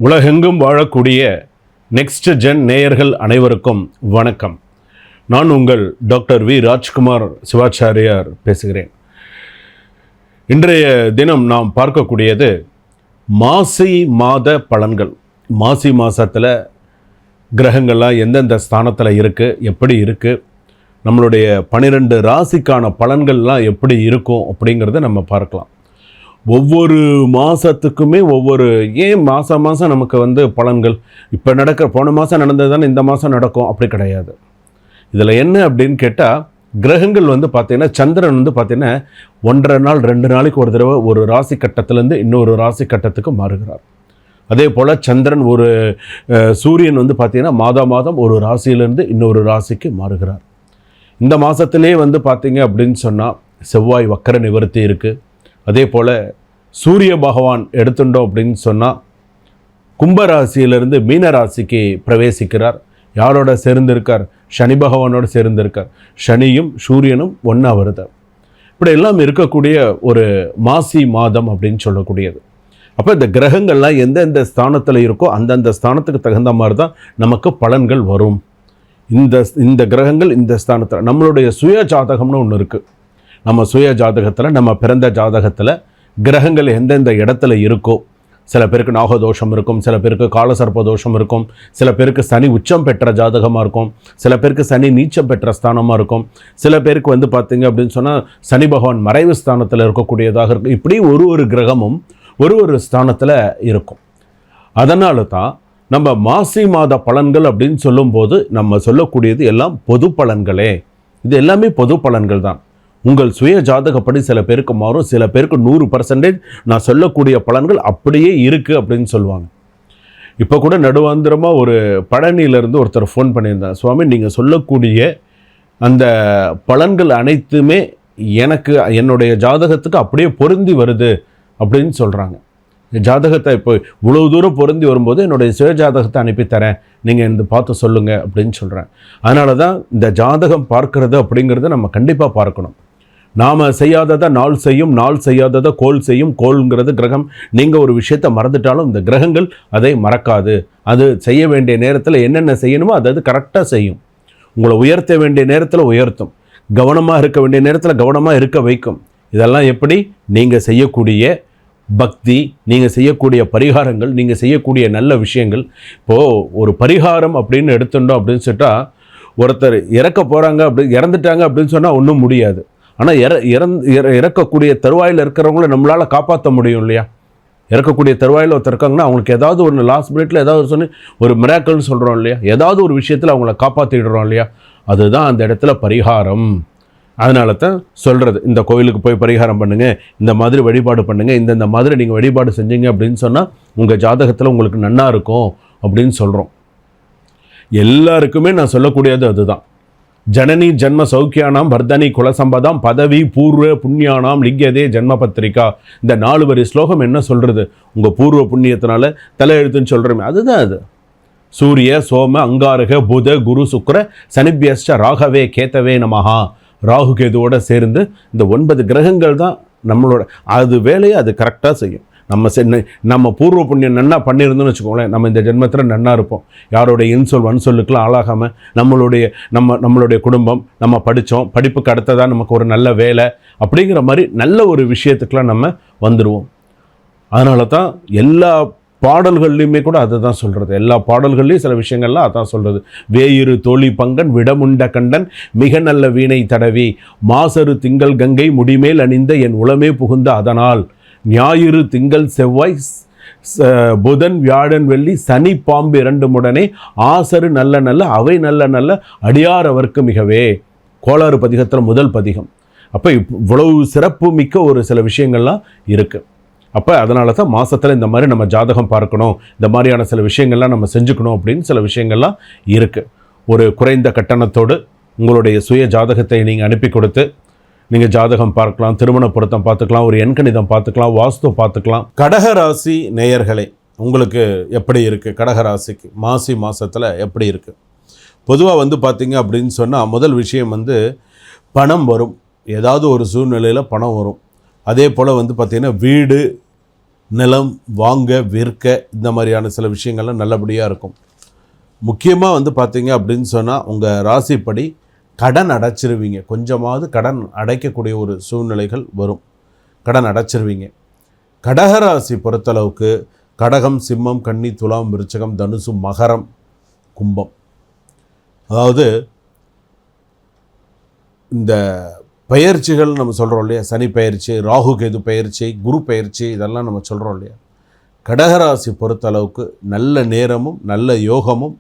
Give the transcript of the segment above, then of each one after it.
உலகெங்கும் வாழக்கூடிய next gen நேயர்கள் அனைவருக்கும் வணக்கம். நான் உங்கள் டாக்டர் வி ராஜ்குமார் சிவாச்சாரியார் பேசுகிறேன். இன்றைய தினம் நாம் பார்க்கக்கூடியது மாசி மாத பலன்கள். மாசி மாதத்தில் கிரகங்கள்லாம் எந்தெந்த ஸ்தானத்தில் இருக்குது, எப்படி இருக்குது, நம்மளுடைய 12 ராசிக்கான பலன்கள்லாம் எப்படி இருக்கும் அப்படிங்கிறத நம்ம பார்க்கலாம். ஒவ்வொரு மாதத்துக்குமே ஏன் மாதம் நமக்கு பலன்கள் இப்போ போன மாதம் நடந்தது தானே இந்த மாதம் நடக்கும், அப்படி கிடையாது. இதில் என்ன அப்படின்னு கேட்டால், கிரகங்கள் பார்த்திங்கன்னா சந்திரன் பார்த்திங்கன்னா 1.5 நாள் 2 நாளைக்கு ஒரு தடவை ஒரு ராசி கட்டத்திலேருந்து இன்னொரு ராசி கட்டத்துக்கு மாறுகிறார். அதே போல் சந்திரன் சூரியன் பார்த்திங்கன்னா மாதம் ஒரு ராசியிலேருந்து இன்னொரு ராசிக்கு மாறுகிறார். இந்த மாதத்திலே பார்த்திங்க அப்படின்னு சொன்னால் செவ்வாய் வக்கர நிவர்த்தி இருக்குது. அதே போல் சூரிய பகவான் எடுத்துட்டோம் அப்படின்னு சொன்னால் கும்பராசியிலிருந்து மீனராசிக்கு பிரவேசிக்கிறார். யாரோட சேர்ந்திருக்கார்? சனி பகவானோடு சேர்ந்திருக்கார். சனியும் சூரியனும் ஒன்றா வருது. இப்படி எல்லாம் இருக்கக்கூடிய ஒரு மாசி மாதம் அப்படின்னு சொல்லக்கூடியது. அப்போ இந்த கிரகங்கள்லாம் எந்தெந்த ஸ்தானத்தில் இருக்கோ அந்தந்த ஸ்தானத்துக்கு தகுந்த மாதிரி தான் நமக்கு பலன்கள் வரும். இந்த கிரகங்கள் இந்த ஸ்தானத்தில் நம்மளுடைய சுய ஜாதகம்னு ஒன்று இருக்குது. நம்ம சுய ஜாதகத்தில், நம்ம பிறந்த ஜாதகத்தில் கிரகங்கள் எந்தெந்த இடத்துல இருக்கோ, சில பேருக்கு நாகதோஷம் இருக்கும், சில பேருக்கு காலசர்ப்ப தோஷம் இருக்கும், சில பேருக்கு சனி உச்சம் பெற்ற ஜாதகமாக இருக்கும், சில பேருக்கு சனி நீச்சம் பெற்ற ஸ்தானமாக இருக்கும், சில பேருக்கு பார்த்திங்க அப்படின்னு சொன்னால் சனி பகவான் மறைவு ஸ்தானத்தில் இருக்கக்கூடியதாக இருக்கும். இப்படி ஒரு கிரகமும் ஒரு ஸ்தானத்தில் இருக்கும். அதனால தான் நம்ம மாசி மாத பலன்கள் அப்படின்னு சொல்லும்போது நம்ம சொல்லக்கூடியது எல்லாம் பொது பலன்களே. இது எல்லாமே பொது பலன்கள் தான். உங்கள் சுய ஜாதகப்படி சில பேருக்கு மாறும், சில பேருக்கு 100% நான் சொல்லக்கூடிய பலன்கள் அப்படியே இருக்குது அப்படின்னு சொல்லுவாங்க. இப்போ கூட நடுவாந்திரமாக ஒரு பழனியிலேருந்து ஒருத்தர் ஃபோன் பண்ணியிருந்தார். சுவாமி, நீங்கள் சொல்லக்கூடிய அந்த பலன்கள் அனைத்துமே எனக்கு என்னுடைய ஜாதகத்துக்கு அப்படியே பொருந்தி வருது அப்படின்னு சொல்கிறாங்க. ஜாதகத்தை இப்போ இவ்வளோ தூரம் பொருந்தி வரும்போது என்னுடைய சுய ஜாதகத்தை அனுப்பித்தரேன், நீங்கள் இந்த பார்த்து சொல்லுங்கள் அப்படின்னு சொல்கிறேன். அதனால தான் இந்த ஜாதகம் பார்க்கறது அப்படிங்கிறத நம்ம கண்டிப்பாக பார்க்கணும். நாம் செய்யாததை நாள் செய்யும், நாள் செய்யாததை கோள் செய்யும். கோள்ங்கிறது கிரகம். நீங்கள் ஒரு விஷயத்தை மறந்துட்டாலும் இந்த கிரகங்கள் அதை மறக்காது. அது செய்ய வேண்டிய நேரத்தில் என்னென்ன செய்யணுமோ அது கரெக்டாக செய்யும். உங்களை உயர்த்த வேண்டிய நேரத்தில் உயர்த்தும், கவனமாக இருக்க வேண்டிய நேரத்தில் கவனமாக இருக்க வைக்கும். இதெல்லாம் எப்படி? நீங்கள் செய்யக்கூடிய பக்தி, நீங்கள் செய்யக்கூடிய பரிகாரங்கள், நீங்கள் செய்யக்கூடிய நல்ல விஷயங்கள். இப்போது ஒரு பரிகாரம் அப்படின்னு எடுத்துட்டோம் அப்படின்னு சொல்லிட்டா, ஒருத்தர் இறக்க போகிறாங்க, இறந்துட்டாங்க அப்படின்னு சொன்னால் ஒன்றும் முடியாது. ஆனால் இறக்கக்கூடிய தருவாயில் இருக்கிறவங்கள நம்மளால் காப்பாற்ற முடியும் இல்லையா? இறக்கக்கூடிய தருவாயில் ஒருத்தர் இருக்காங்கன்னா அவங்களுக்கு ஏதாவது ஒன்று லாஸ்ட் மினிட்ல ஏதாவது சொல்லி ஒரு மிராக்கிள்னு சொல்கிறோம் இல்லையா? ஏதாவது ஒரு விஷயத்தில் அவங்கள காப்பாற்றிடுறோம் இல்லையா? அதுதான் அந்த இடத்துல பரிகாரம். அதனால தான் சொல்கிறது, இந்த கோயிலுக்கு போய் பரிகாரம் பண்ணுங்கள், இந்த மாதிரி வழிபாடு பண்ணுங்கள், இந்த மாதிரி நீங்கள் வழிபாடு செஞ்சீங்க அப்படின்னு சொன்னால் உங்கள் ஜாதகத்தில் உங்களுக்கு நன்னா இருக்கும் அப்படின்னு சொல்கிறோம். எல்லாருக்குமே நான் சொல்லக்கூடியது அதுதான். ஜனனி ஜன்ம சௌக்கியானாம் வர்தனி குலசம்பதாம் பதவி பூர்வ புண்ணியானாம் லிங்கதே ஜன்ம பத்திரிகா. இந்த 4 வரி ஸ்லோகம் என்ன சொல்கிறது? உங்கள் பூர்வ புண்ணியத்தினால தலையெழுத்துன்னு சொல்கிறோமே, அதுதான் அது. சூரிய சோம அங்காரக புத குரு சுக்கிர சனிபியஸ்ட ராகவே கேத்தவே நமஹா. ராகு கேதுவோடு சேர்ந்து இந்த 9 கிரகங்கள் தான் நம்மளோட அது வேலையை அது கரெக்டாக செய்யும். நம்ம பூர்வ புண்ணியம் நன்னா பண்ணியிருந்தோம்னு வச்சுக்கோங்களேன், நம்ம இந்த ஜென்மத்தில் நன்னா இருப்போம். யாரோடைய இன்சொல் வன்சொல்லுக்கெல்லாம் ஆளாகாமல் நம்மளுடைய குடும்பம், நம்ம படித்தோம், படிப்புக்கு அடுத்ததாக நமக்கு ஒரு நல்ல வேலை அப்படிங்கிற மாதிரி நல்ல ஒரு விஷயத்துக்கெலாம் நம்ம வந்துடுவோம். அதனால தான் எல்லா பாடல்கள்லையுமே கூட அதை தான் சொல்கிறது. எல்லா பாடல்கள்லையும் சில விஷயங்கள்லாம் அதான் சொல்கிறது. வேயிரு தோழி பங்கன் விடமுண்ட கண்டன் மிக நல்ல வீணை தடவி மாசரு திங்கள் கங்கை முடிமேல் அணிந்த என் உளமே புகுந்த அதனால் ஞாயிறு திங்கள் செவ்வாய் புதன் வியாழன் வெள்ளி சனி பாம்பு 2 முடனே ஆசரு நல்ல நல்ல அவை நல்ல நல்ல அடியார் அவர்க்கு மிகவே. கோளாறு பதிகத்தில் முதல் பதிகம். அப்போ இவ்வளவு சிறப்பு மிக்க ஒரு சில விஷயங்கள்லாம் இருக்குது. அப்போ அதனால தான் மாதத்தில் இந்த மாதிரி நம்ம ஜாதகம் பார்க்கணும், இந்த மாதிரியான சில விஷயங்கள்லாம் நம்ம செஞ்சுக்கணும் அப்படின்னு சில விஷயங்கள்லாம் இருக்குது. ஒரு குறைந்த கட்டணத்தோடு உங்களுடைய சுய ஜாதகத்தை நீங்கள் அனுப்பி கொடுத்து நீங்கள் ஜாதகம் பார்க்கலாம், திருமண பொருத்தம் பார்த்துக்கலாம், ஒரு எண்கணிதம் பார்த்துக்கலாம், வாஸ்து பார்த்துக்கலாம். கடகராசி நேயர்களே, உங்களுக்கு எப்படி இருக்குது? கடகராசிக்கு மாசி மாதத்தில் எப்படி இருக்குது? பொதுவாக பார்த்திங்க அப்படின்னு சொன்னால் முதல் விஷயம் பணம் வரும். ஏதாவது ஒரு சூழ்நிலையில் பணம் வரும். அதே போல் பார்த்திங்கன்னா வீடு நிலம் வாங்க விற்க இந்த மாதிரியான சில விஷயங்கள்லாம் நல்லபடியாக இருக்கும். முக்கியமாக வந்து பார்த்தீங்க அப்படின்னு சொன்னால் உங்கள் ராசிப்படி கடன் அடைச்சிருவீங்க. கொஞ்சமாவது கடன் அடைக்கக்கூடிய ஒரு சூழ்நிலைகள் வரும். கடன் அடைச்சிருவீங்க. கடகராசி பொறுத்தளவுக்கு கடகம், சிம்மம், கன்னி, துலாம், விருச்சகம், தனுசு, மகரம், கும்பம். அதாவது இந்த பயிற்சிகள் நம்ம சொல்கிறோம் இல்லையா, சனி பயிற்சி, ராகு கேது பயிற்சி, குரு பயிற்சி, இதெல்லாம் நம்ம சொல்கிறோம் இல்லையா. கடகராசி பொறுத்தளவுக்கு நல்ல நேரமும் நல்ல யோகமும்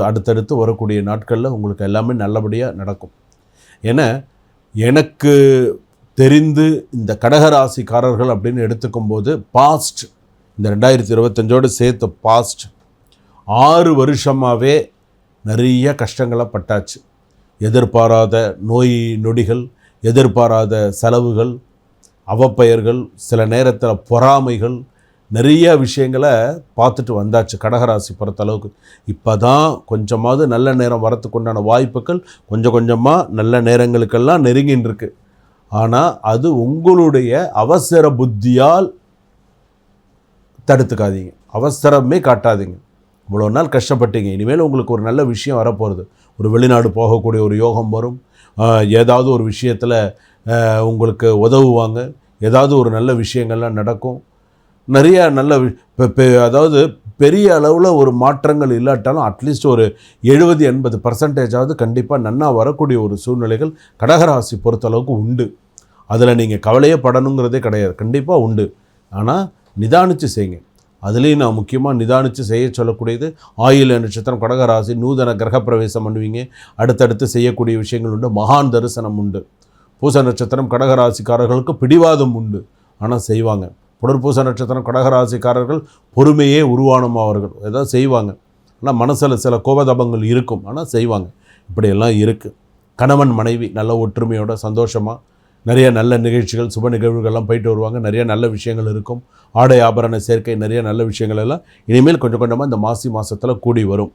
அடுத்தடுத்து வரக்கூடிய நாட்களில் உங்களுக்கு எல்லாமே நல்லபடியாக நடக்கும். ஏன்னா எனக்கு தெரிந்து இந்த கடகராசிக்காரர்கள் அப்படின்னு எடுத்துக்கும்போது பாஸ்ட் இந்த 2025 சேர்த்து பாஸ்ட் 6 வருஷமாகவே நிறைய கஷ்டங்களை பட்டாச்சு. எதிர்பாராத நோய் நொடிகள், எதிர்பாராத செலவுகள், அவப்பெயர்கள், சில நேரத்தில் பொறாமைகள், நிறைய விஷயங்களை பார்த்துட்டு வந்தாச்சு கடகராசி பொறுத்தளவுக்கு. இப்போ தான் கொஞ்சமாவது நல்ல நேரம் வரத்துக்குண்டான வாய்ப்புகள் கொஞ்சம் கொஞ்சமாக நல்ல நேரங்களுக்கெல்லாம் நெருங்கின்னு இருக்கு. ஆனால் அது உங்களுடைய அவசர புத்தியால் தடுத்துக்காதீங்க, அவசரமே காட்டாதீங்க. இவ்வளோ நாள் கஷ்டப்பட்டீங்க, இனிமேல் உங்களுக்கு ஒரு நல்ல விஷயம் வரப்போகிறது. ஒரு வெளிநாடு போகக்கூடிய ஒரு யோகம் வரும். ஏதாவது ஒரு விஷயத்தில் உங்களுக்கு உதவுவாங்க. ஏதாவது ஒரு நல்ல விஷயங்கள்லாம் நடக்கும். நிறையா நல்ல அதாவது பெரிய அளவில் ஒரு மாற்றங்கள் இல்லாட்டாலும் அட்லீஸ்ட் ஒரு 70-80% கண்டிப்பாக நன்னா வரக்கூடிய ஒரு சூழ்நிலைகள் கடகராசி பொறுத்தளவுக்கு உண்டு. அதில் நீங்கள் கவலையே படணுங்கிறதே கிடையாது, கண்டிப்பாக உண்டு. ஆனால் நிதானித்து செய்யுங்க. அதுலேயும் நான் முக்கியமாக நிதானித்து செய்ய சொல்லக்கூடியது ஆயில்ய நட்சத்திரம் கடகராசி. நூதன கிரகப்பிரவேசம் பண்ணுவீங்க. அடுத்தடுத்து செய்யக்கூடிய விஷயங்கள் உண்டு. மகான் தரிசனம் உண்டு. பூச நட்சத்திரம் கடகராசிக்காரர்களுக்கு பிடிவாதம் உண்டு, ஆனால் செய்வாங்க. புனர்பூச நட்சத்திரம் கடகராசிக்காரர்கள் பொறுமையே உருவானம் அவர்கள். ஏதாவது செய்வாங்க, ஆனால் மனசில் சில கோபதாபங்கள் இருக்கும், ஆனால் செய்வாங்க. இப்படியெல்லாம் இருக்குது. கணவன் மனைவி நல்ல ஒற்றுமையோட சந்தோஷமாக நிறைய நல்ல நிகழ்ச்சிகள், சுப நிகழ்வுகள்லாம் போயிட்டு வருவாங்க. நிறைய நல்ல விஷயங்கள் இருக்கும். ஆடை ஆபரண சேர்க்கை, நிறைய நல்ல விஷயங்கள் எல்லாம் இனிமேல் கொஞ்சம் கொஞ்சமாக இந்த மாதத்தில் கூடி வரும்.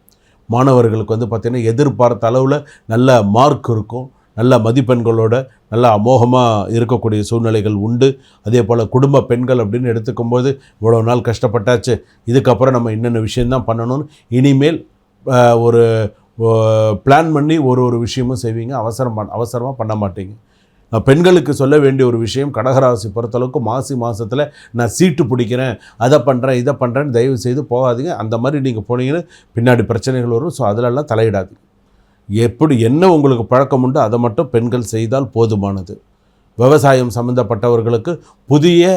மாணவர்களுக்கு வந்து பார்த்திங்கன்னா எதிர்பார்த்த அளவில் நல்ல மார்க் இருக்கும். நல்ல மதிப்பெண்களோட நல்ல அமோகமாக இருக்கக்கூடிய சூழ்நிலைகள் உண்டு. அதே போல் குடும்ப பெண்கள் அப்படின்னு எடுத்துக்கும்போது இவ்வளோ நாள் கஷ்டப்பட்டாச்சு, இதுக்கப்புறம் நம்ம என்னென்ன விஷயந்தான் பண்ணணும்னு இனிமேல் ஒரு பிளான் பண்ணி ஒரு விஷயமும் செய்வீங்க. அவசரமாக பண்ண மாட்டீங்க. பெண்களுக்கு சொல்ல வேண்டிய ஒரு விஷயம், கடகராசி பொறுத்தளவுக்கு மாதத்தில் நான் சீட்டு பிடிக்கிறேன், அதை பண்ணுறேன், இதை பண்ணுறேன்னு தயவு செய்து போகாதீங்க. அந்த மாதிரி நீங்கள் போனீங்கன்னா பின்னாடி பிரச்சனைகள் வரும். ஸோ அதிலெல்லாம் தலையிடாதீங்க. எப்படி என்ன உங்களுக்கு பழக்கம் உண்டு அதை மட்டும் பெண்கள் செய்தால் போதுமானது. விவசாயம் சம்மந்தப்பட்டவர்களுக்கு புதிய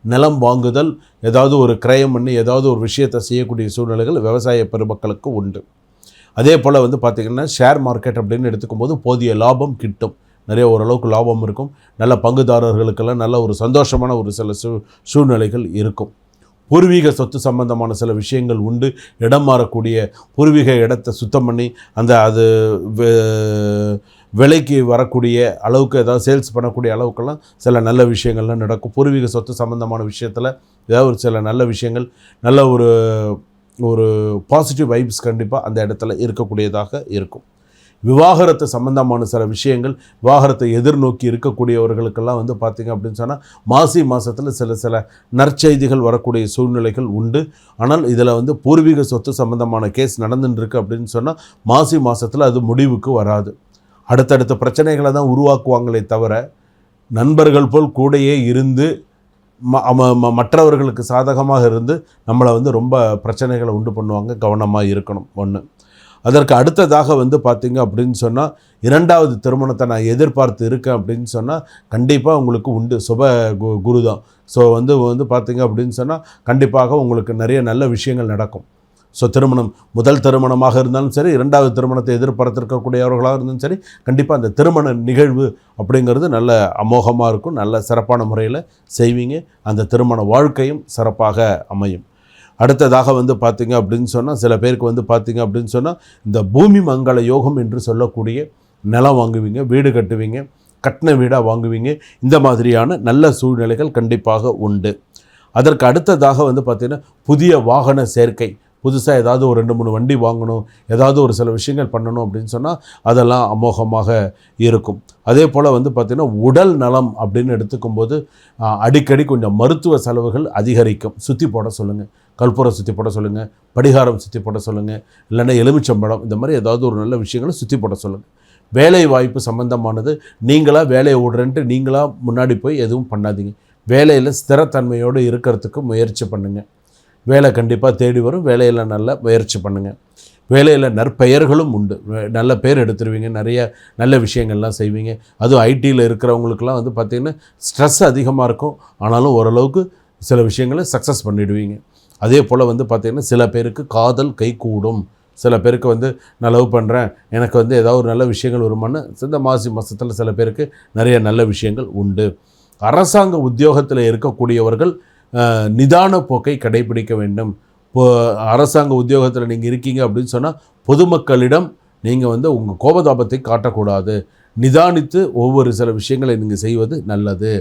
நிலம் வாங்குதல், ஏதாவது ஒரு கிரயம் பண்ணி ஏதாவது ஒரு விஷயத்தை செய்யக்கூடிய சூழ்நிலைகள் விவசாய பெருமக்களுக்கு உண்டு. அதே போல் வந்து பார்த்திங்கன்னா ஷேர் மார்க்கெட் அப்படின்னு எடுத்துக்கும்போது போதிய லாபம் கிட்டும். நிறைய ஓரளவுக்கு லாபம் இருக்கும். நல்ல பங்குதாரர்களுக்கெல்லாம் நல்ல ஒரு சந்தோஷமான ஒரு சில சூழ்நிலைகள் இருக்கும். பூர்வீக சொத்து சம்பந்தமான சில விஷயங்கள் உண்டு. இடம் மாறக்கூடிய பூர்வீக இடத்தை சுத்தம் பண்ணி அது விலைக்கு வரக்கூடிய அளவுக்கு ஏதாவது சேல்ஸ் பண்ணக்கூடிய அளவுக்கெல்லாம் சில நல்ல விஷயங்கள்லாம் நடக்கும். பூர்வீக சொத்து சம்பந்தமான விஷயத்தில் ஏதாவது ஒரு சில நல்ல விஷயங்கள், நல்ல ஒரு பாசிட்டிவ் வைப்ஸ் கண்டிப்பாக அந்த இடத்துல இருக்கக்கூடியதாக இருக்கும். விவாகரத்து சம்பந்தமான சில விஷயங்கள், விவாகரத்தை எதிர்நோக்கி இருக்கக்கூடியவர்களுக்கெல்லாம் வந்து பார்த்திங்க அப்படின்னு சொன்னால் மாதத்தில் சில நற்செய்திகள் வரக்கூடிய சூழ்நிலைகள் உண்டு. ஆனால் இதில் வந்து பூர்வீக சொத்து சம்பந்தமான கேஸ் நடந்துட்டுருக்கு அப்படின்னு சொன்னால் மாதத்தில் அது முடிவுக்கு வராது. அடுத்தடுத்த பிரச்சனைகளை தான் உருவாக்குவாங்களே தவிர நண்பர்கள் போல் கூடையே இருந்து மற்றவர்களுக்கு சாதகமாக இருந்து நம்மளை வந்து ரொம்ப பிரச்சனைகளை உண்டு பண்ணுவாங்க. கவனமாக இருக்கணும். ஒன்று. அதற்கு அடுத்ததாக வந்து பார்த்திங்க அப்படின்னு சொன்னால் 2வது திருமணத்தை நான் எதிர்பார்த்து இருக்கேன் அப்படின்னு சொன்னால் கண்டிப்பாக உங்களுக்கு உண்டு. சுப குரு தான். ஸோ வந்து பார்த்திங்க அப்படின்னு சொன்னால் கண்டிப்பாக உங்களுக்கு நிறைய நல்ல விஷயங்கள் நடக்கும். ஸோ திருமணம், முதல் திருமணமாக இருந்தாலும் சரி, 2வது திருமணத்தை எதிர்பார்த்திருக்கக்கூடியவர்களாக இருந்தாலும் சரி, கண்டிப்பாக அந்த திருமண நிகழ்வு அப்படிங்கிறது நல்ல அமோகமாக இருக்கும். நல்ல சிறப்பான முறையில் செய்வீங்க. அந்த திருமண வாழ்க்கையும் சிறப்பாக அமையும். அடுத்ததாக வந்து பார்த்திங்க அப்படின்னு சொன்னால் சில பேருக்கு வந்து பார்த்திங்க அப்படின்னு சொன்னால் இந்த பூமி மங்கள யோகம் என்று சொல்லக்கூடிய நிலம் வாங்குவீங்க, வீடு கட்டுவீங்க, கட்டின வீடாக வாங்குவீங்க. இந்த மாதிரியான நல்ல சூழ்நிலைகள் கண்டிப்பாக உண்டு. அதற்கு அடுத்ததாக வந்து பார்த்திங்கன்னா புதிய வாகன சேர்க்கை, புதுசாக ஏதாவது ஒரு 2-3 வண்டி வாங்கணும், ஏதாவது ஒரு சில விஷயங்கள் பண்ணணும் அப்படின்னு சொன்னால் அதெல்லாம் அமோகமாக இருக்கும். அதே போல் வந்து பார்த்திங்கன்னா உடல் நலம் அப்படின்னு எடுத்துக்கும்போது அடிக்கடி கொஞ்சம் மருத்துவ செலவுகள் அதிகரிக்கும். சுற்றி போட சொல்லுங்கள், கற்பூரம் சுற்றி போட சொல்லுங்கள், படிகாரம் சுற்றி போட சொல்லுங்கள், இல்லைன்னா எலுமிச்சம்பழம், இந்த மாதிரி ஏதாவது ஒரு நல்ல விஷயங்களை சுற்றி போட சொல்லுங்கள். வேலை வாய்ப்பு சம்மந்தமானது நீங்களாக வேலையை விடுறேன்ட்டு நீங்களாக முன்னாடி போய் எதுவும் பண்ணாதீங்க. வேலையில் ஸ்திரத்தன்மையோடு இருக்கிறதுக்கு முயற்சி பண்ணுங்கள். வேலை கண்டிப்பாக தேடி வரும். வேலையில் நல்ல முயற்சி பண்ணுங்கள். வேலையில் நற்பெயர்களும் உண்டு. நல்ல பேர் எடுத்துருவீங்க, நிறைய நல்ல விஷயங்கள்லாம் செய்வீங்க. அதுவும் ஐடியில் இருக்கிறவங்களுக்கெல்லாம் வந்து பார்த்திங்கன்னா ஸ்ட்ரெஸ் அதிகமாக இருக்கும். ஆனாலும் ஓரளவுக்கு சில விஷயங்களை சக்ஸஸ் பண்ணிவிடுவீங்க. அதே போல் வந்து பார்த்திங்கன்னா சில பேருக்கு காதல் கைகூடும். சில பேருக்கு வந்து நான் லவ் பண்ணுறேன், எனக்கு வந்து ஏதாவது ஒரு நல்ல விஷயங்கள் வருமானு இந்த மாசி மாதத்தில் சில பேருக்கு நிறைய நல்ல விஷயங்கள் உண்டு. அரசாங்க உத்தியோகத்தில் இருக்கக்கூடியவர்கள் நிதான போக்கை கடைபிடிக்க வேண்டும். அரசாங்க உத்தியோகத்தில் நீங்கள் இருக்கீங்க அப்படின்னு சொன்னால் பொதுமக்களிடம் நீங்கள் வந்து உங்கள் கோபதாபத்தை காட்டக்கூடாது. நிதானித்து ஒவ்வொரு சில விஷயங்களை நீங்கள் செய்வது நல்லது.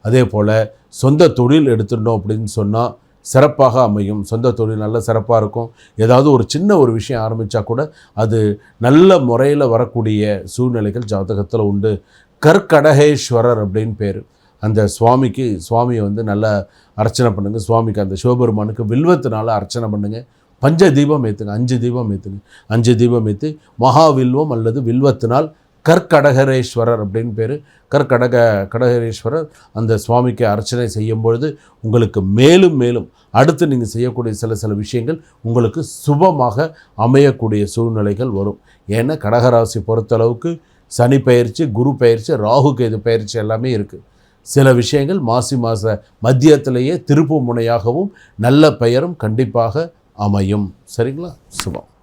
அதே போல் சொந்த தொழில் எடுத்துட்டோம் அப்படின்னு சொன்னால் சிறப்பாக அமையும். சொந்த தொழில் நல்ல சிறப்பாக இருக்கும். ஏதாவது ஒரு சின்ன ஒரு விஷயம் ஆரம்பித்தா கூட அது நல்ல முறையில் வரக்கூடிய சூழ்நிலைகள் ஜாதகத்தில் உண்டு. கற்கடகேஸ்வரர் அப்படின்னு பேர். அந்த சுவாமியை வந்து நல்லா அர்ச்சனை பண்ணுங்கள். சுவாமிக்கு அந்த சிவபெருமானுக்கு வில்வத்தினால அர்ச்சனை பண்ணுங்கள். பஞ்ச தீபம் ஏற்றுங்க, 5 தீபம் ஏற்றுங்க. 5 தீபம் ஏற்றி மகாவில்வம் அல்லது வில்வத்தினால் கற்கடகரேஸ்வரர் அப்படின்னு பேர். கடகரேஸ்வரர் அந்த சுவாமிக்கு அர்ச்சனை செய்யும் பொழுது உங்களுக்கு மேலும் மேலும் அடுத்து நீங்கள் செய்யக்கூடிய சில விஷயங்கள் உங்களுக்கு சுபமாக அமையக்கூடிய சூழ்நிலைகள் வரும். ஏன்னா கடகராசி பொறுத்தளவுக்கு சனி பயிற்சி, குரு பயிற்சி, ராகு கேது பயிற்சி எல்லாமே இருக்குது. சில விஷயங்கள் மாசி மாத மத்தியத்திலேயே திருப்பு முனையாகவும் நல்ல பெயரும் கண்டிப்பாக அமையும். சரிங்களா? சுபம்.